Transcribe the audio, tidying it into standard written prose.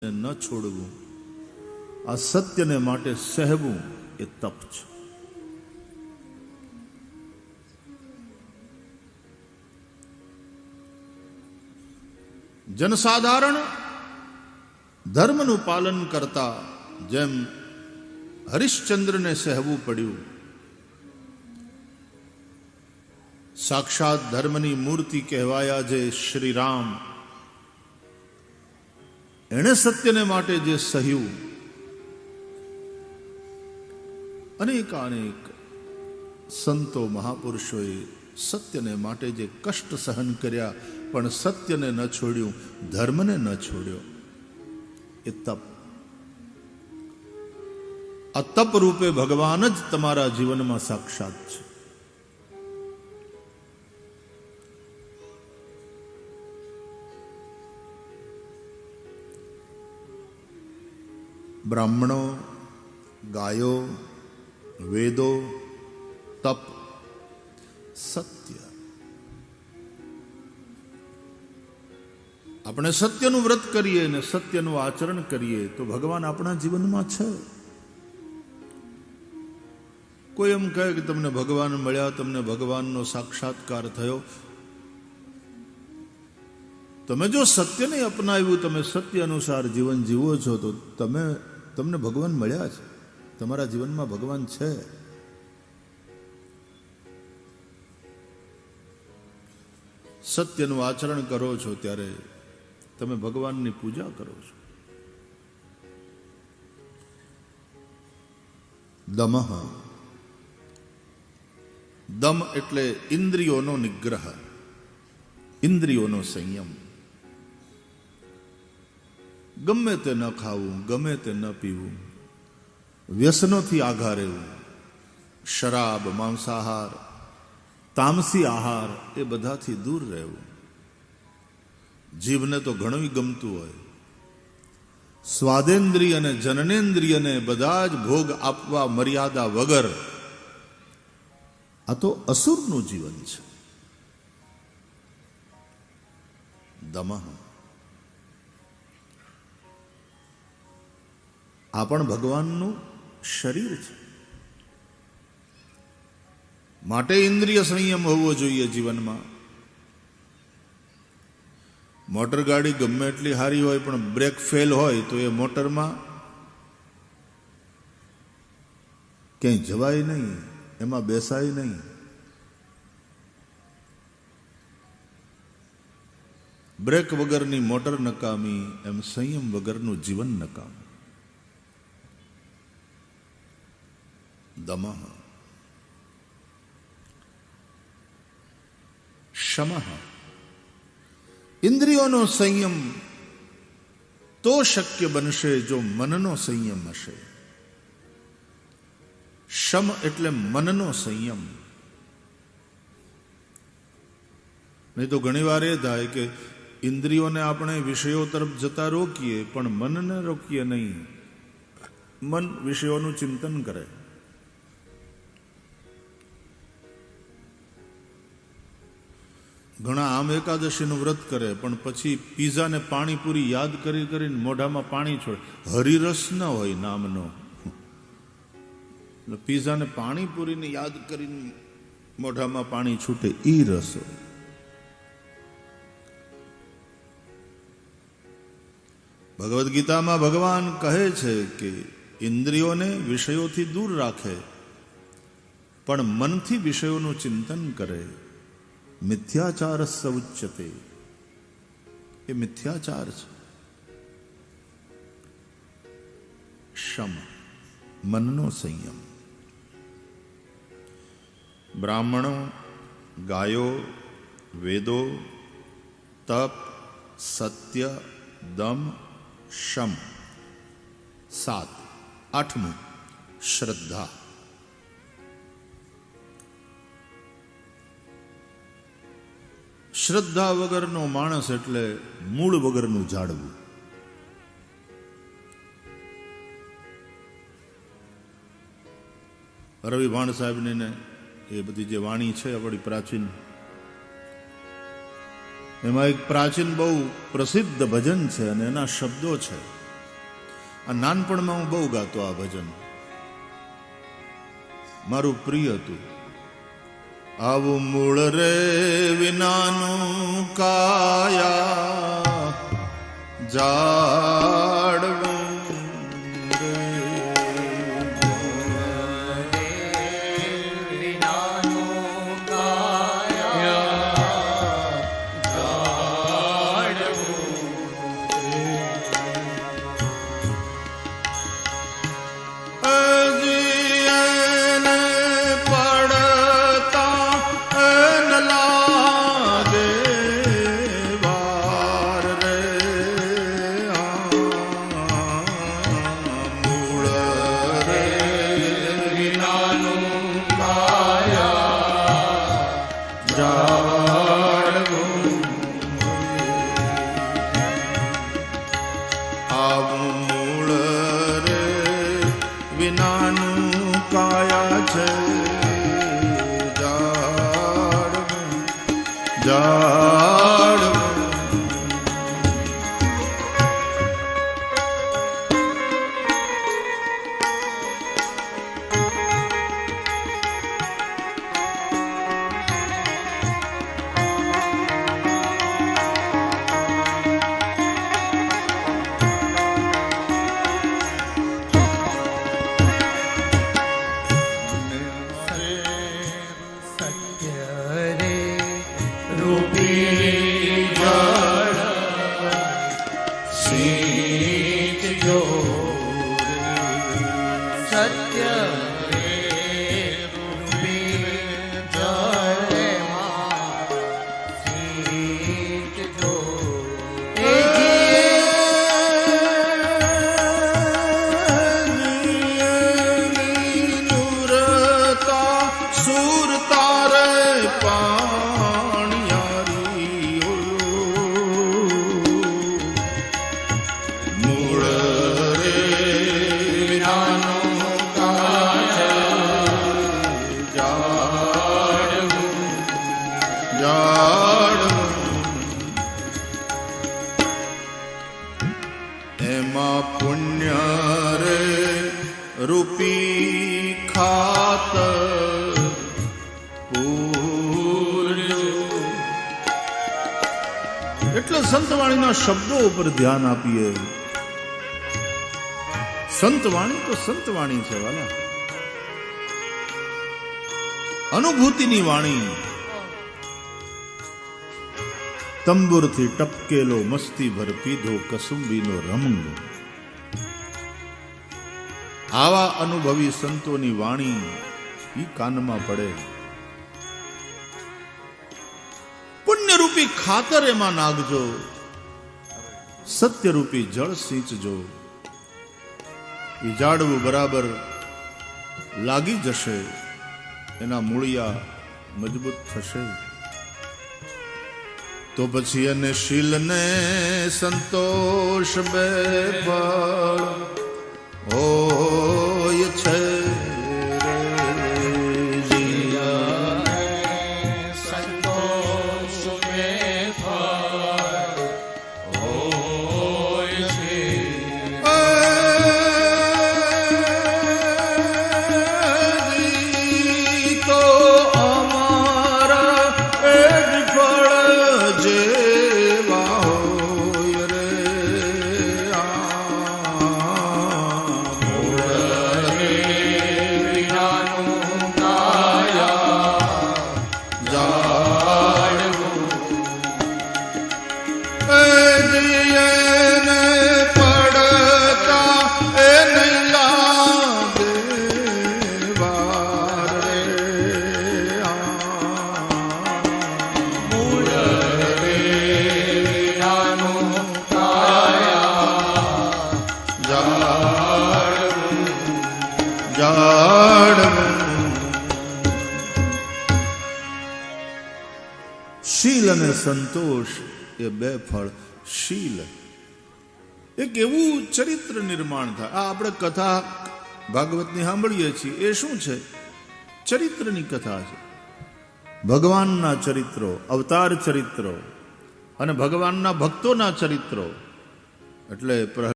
ન છોડવું, આ સત્યને માટે સહેવું એ તપ છે. જનસાધારણ ધર્મનું પાલન કરતા જેમ હરિશ્ચંદ્રને સહેવું પડ્યું, સાક્ષાત ધર્મની મૂર્તિ કહેવાયા જે શ્રી રામ, એણે સત્યને માટે જે સહ્યું, અનેકાનેક સંતો મહાપુરુષોએ સત્યને માટે જે કષ્ટ સહન કર્યા પણ સત્યને ન છોડ્યું, ધર્મને ન છોડ્યો, એ તપ. આ તપ રૂપે ભગવાન જ તમારા જીવનમાં સાક્ષાત છે. બ્રાહ્મણો, ગાયો, વેદો, તપ, સત્ય. આપણે સત્યનું વ્રત કરીએ ને સત્યનું આચરણ કરીએ તો ભગવાન આપણા જીવનમાં છે. કોઈ એમ કહે કે તમને ભગવાન મળ્યા, તમને ભગવાનનો સાક્ષાત્કાર થયો. તમે જો સત્યને અપનાવ્યું, તમે સત્ય અનુસાર જીવન જીવો છો તો તમને ભગવાન મળ્યા છે, તમારા જીવનમાં ભગવાન છે. સત્યનું આચરણ કરો છો ત્યારે તમે ભગવાનની પૂજા કરો છો. દમઃ, દમ એટલે ઇન્દ્રિયોનો નિગ્રહ, ઇન્દ્રિયોનો સંયમ. ગમે તે ન ખાવું, ગમે તે ન પીવું, વ્યસનોથી આઘા રહેવું, શરાબ, માંસાહાર, તામસી આહાર એ બધાથી દૂર રહેવું. જીવને તો ઘણું ગમતું હોય, સ્વાદેન્દ્રિય અને જનનેન્દ્રિયને બધા જ ભોગ આપવા મર્યાદા વગર. આ તો અસુરનું જીવન છે. દમઃ, આ પણ ભગવાનનું શરીર છે, માટે ઇન્દ્રિય સંયમ હોવો જોઈએ જીવનમાં. મોટર ગાડી ગમે એટલી સારી હોય પણ બ્રેક ફેલ હોય તો એ મોટરમાં ક્યાંય જવાય નહીં, એમાં બેસાય નહીં. બ્રેક વગરની મોટર નકામી, એમ સંયમ વગરનું જીવન નકામું. દમઃ, શમઃ, ઇન્દ્રિયોનો સંયમ તો શક્ય બનશે જો મનનો સંયમ હશે. શમ એટલે મનનો સંયમ. નહીં તો ઘણી વાર એ થાય કે ઇન્દ્રિયોને આપણે વિષયો તરફ જતા રોકીએ પણ મનને રોકીએ નહીં. મન વિષયોનું ચિંતન કરે. ઘણા આમ એકાદશીનું વ્રત કરે પણ પછી પીઝા ને પાણીપુરી યાદ કરી કરીને મોઢામાં પાણી છોડે. હરિરસ ન હોય નામનો, પીઝા ને પાણીપુરીને યાદ કરીને મોઢામાં પાણી છૂટે, ઈ રસ હોય. ભગવદ્ ગીતામાં ભગવાન કહે છે કે ઇન્દ્રિયોને વિષયોથી દૂર રાખે પણ મનથી વિષયોનું ચિંતન કરે. મિથ્યાચાર ઉચ્યતે, એ મિથ્યાચાર છે. શમ, મનનો સંયમ. બ્રાહ્મણો, ગાયો, વેદો, તપ, સત્ય, દમ, શમ. 7. 8મું શ્રદ્ધા. શ્રદ્ધા વગરનો માણસ એટલે મૂળ વગરનું ઝાડવું. રવિ ભાણ સાહેબની ને એ બધી જે વાણી છે આપણી પ્રાચીન, એમાં એક પ્રાચીન બહુ પ્રસિદ્ધ ભજન છે અને એના શબ્દો છે. આ નાનપણમાં હું બહુ ગાતો આ ભજન, મારું પ્રિય હતું. આવું મૂળ રે વિનાનું કાયા જાડવું એમાં પુણ્ય રે રૂપી ખાતર પૂર્યો. એટલે સંતવાણીના શબ્દો ઉપર ધ્યાન આપીએ. સંતવાણી તો સંતવાણી છે વાલા, અનુભૂતિની વાણી. તંબુરથી ટપકેલો મસ્તી ભર પીધો કસુંબીનો રંગ. આવા અનુભવી સંતોની વાણી ઈ કાનમાં પડે. પુણ્યરૂપી ખાતર એમાં નાખજો, સત્યરૂપી જળ સિંચજો. એ ઝાડવું બરાબર લાગી જશે, એના મૂળિયા મજબૂત થશે. તો પછી એને શીલને સંતોષ બે ફળ હોય છે. શીલ અને સંતોષ એ બે ફળ. શીલ એક એવું ચરિત્ર નિર્માણ થાય. આ આપણે કથા ભાગવતની સાંભળીએ છીએ, એ શું છે? ચરિત્રની કથા છે. ભગવાનના ચરિત્રો, અવતાર ચરિત્રો અને ભગવાનના ભક્તોના ચરિત્રો. એટલે